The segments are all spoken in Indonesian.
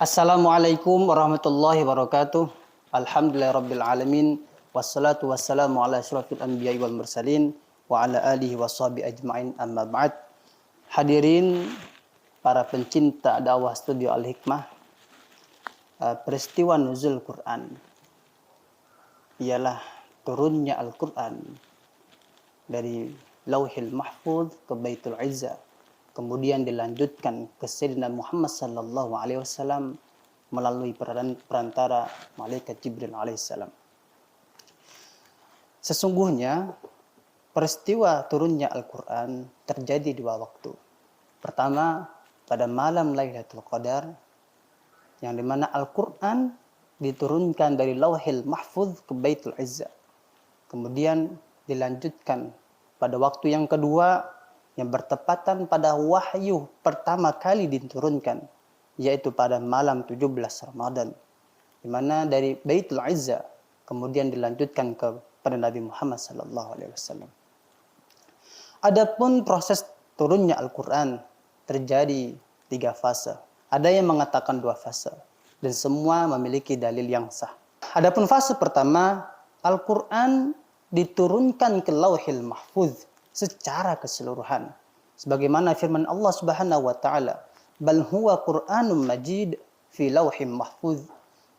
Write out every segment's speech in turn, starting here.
Assalamualaikum warahmatullahi wabarakatuh. Alhamdulillahirabbil alamin wassalatu wassalamu ala asyrafil anbiya'i wal mursalin wa ala alihi washabihi ajmain amma ba'd. Hadirin para pencinta dakwah Studio Al-Hikmah, peristiwa nuzul Quran ialah turunnya Al-Quran dari Lauhil Mahfuz ke Baitul Izzah, kemudian dilanjutkan ke Sayyidina Muhammad sallallahu alaihi wasallam melalui perantara malaikat Jibril alaihissalam. Sesungguhnya peristiwa turunnya Al-Quran terjadi dua waktu. Pertama, pada malam Lailatul Qadar, yang dimana Al-Quran diturunkan dari Lauhil Mahfuz ke Baitul Izzah. Kemudian dilanjutkan pada waktu yang kedua, yang bertepatan pada wahyu pertama kali diturunkan, yaitu pada malam 17 Ramadan, di mana dari Baitul Izzah kemudian dilanjutkan kepada Nabi Muhammad SAW. Adapun proses turunnya Al-Quran terjadi 3 fase. Ada yang mengatakan 2 fase, dan semua memiliki dalil yang sah. Adapun fase pertama, Al-Quran diturunkan ke Lauhil Mahfuz secara keseluruhan, sebagaimana firman Allah Subhanahu wa taala, bal huwa Qur'anun Majid fi Lauhim Mahfuz.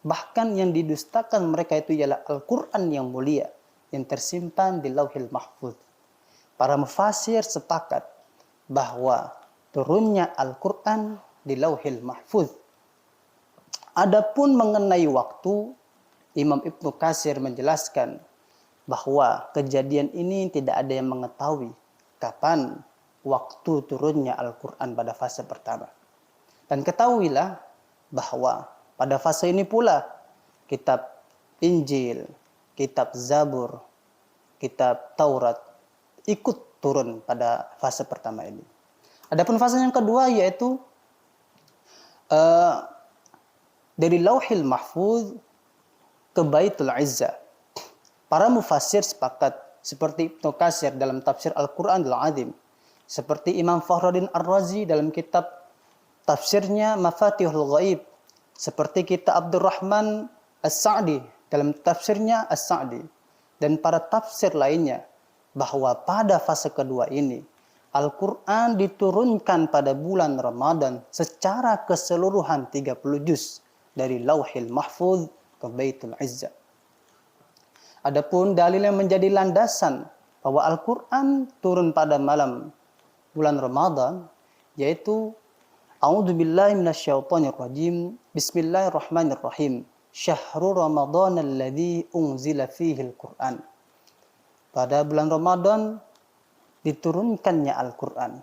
Bahkan yang didustakan mereka itu ialah Al-Qur'an yang mulia yang tersimpan di Lauhil Mahfuz. Para mufasir sepakat bahwa turunnya Al-Qur'an di Lauhil Mahfuz. Adapun mengenai waktu, Imam Ibnu Katsir menjelaskan bahwa kejadian ini tidak ada yang mengetahui kapan waktu turunnya Al-Quran pada fase pertama. Dan ketahuilah bahwa pada fase ini pula kitab Injil, kitab Zabur, kitab Taurat ikut turun pada fase pertama ini. Adapun fase yang kedua yaitu dari Lauhil Mahfuz ke Baitul Izzah. Para mufassir sepakat, seperti Ibnu Katsir dalam tafsir Al-Quranul Azim, seperti Imam Fakhruddin Ar-Razi dalam kitab tafsirnya Mafatihul Ghaib, seperti kitab Abdurrahman As-Sa'di dalam tafsirnya As-Sa'di, dan para tafsir lainnya, bahwa pada fase kedua ini Al-Quran diturunkan pada bulan Ramadan secara keseluruhan 30 juz dari Lauhil Mahfuz ke Baitul Izzah. Adapun dalil yang menjadi landasan bahwa Al-Quran turun pada malam bulan Ramadan, yaitu A'udzubillahi minasyaitonirrajim. Bismillahirrahmanirrahim. Syahrul Ramadan alladzi unzila fihi Al-Quran. Pada bulan Ramadan diturunkannya Al-Quran.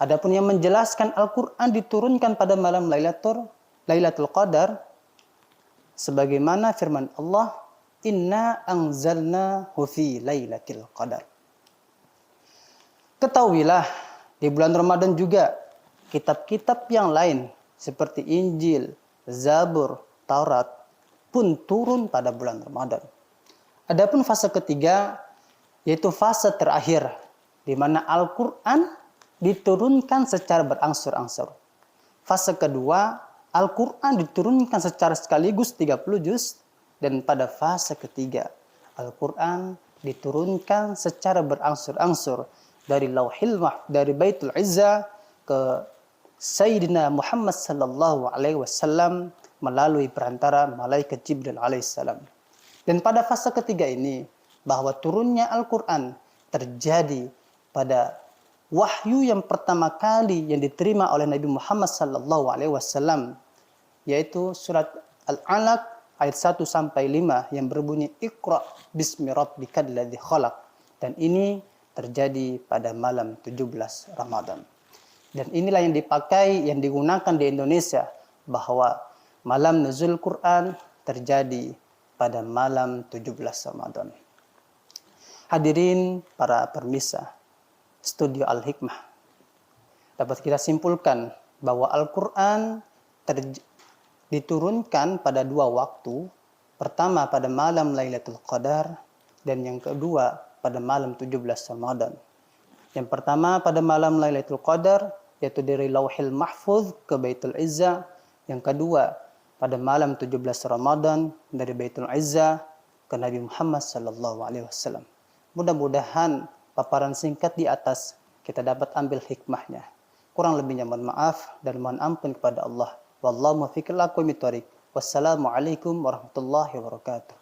Adapun yang menjelaskan Al-Quran diturunkan pada malam Lailatul Qadar, sebagaimana firman Allah, Inna anzalnahu fi lailatul qadar. Ketahuilah, di bulan Ramadan juga kitab-kitab yang lain seperti Injil, Zabur, Taurat pun turun pada bulan Ramadan. Adapun fase ketiga yaitu fase terakhir, di mana Al-Quran diturunkan secara berangsur-angsur. Fase kedua, Al-Quran diturunkan secara sekaligus 30 juz. Dan pada fase ketiga, Al-Quran diturunkan secara berangsur-angsur dari dari Baitul Izzah ke Sayyidina Muhammad sallallahu alaihi wasallam melalui perantara malaikat Jibril alaihissalam. Dan pada fase ketiga ini, bahwa turunnya Al-Quran terjadi pada wahyu yang pertama kali yang diterima oleh Nabi Muhammad sallallahu alaihi wasallam, yaitu surat Al-Alaq ayat 1 sampai 5 yang berbunyi Iqra bismi rabbikal ladzi khalaq, dan ini terjadi pada malam 17 Ramadan. Dan inilah yang dipakai, yang digunakan di Indonesia, bahwa malam nuzul Quran terjadi pada malam 17 Ramadan. Hadirin para pemirsa Studio Al-Hikmah, dapat kita simpulkan bahwa Al-Quran diturunkan pada 2 waktu. Pertama pada malam Lailatul Qadar, dan yang kedua pada malam 17 Ramadan. Yang pertama pada malam Lailatul Qadar, yaitu dari Lauhil Mahfuz ke Baitul Izzah. Yang kedua pada malam 17 Ramadan dari Baitul Izzah ke Nabi Muhammad sallallahu alaihi wasallam. Mudah-mudahan paparan singkat di atas kita dapat ambil hikmahnya. Kurang lebihnya mohon maaf dan mohon ampun kepada Allah. Wallahu muwaffiq ila aqwamit thoriq. Wassalamualaikum warahmatullahi wabarakatuh.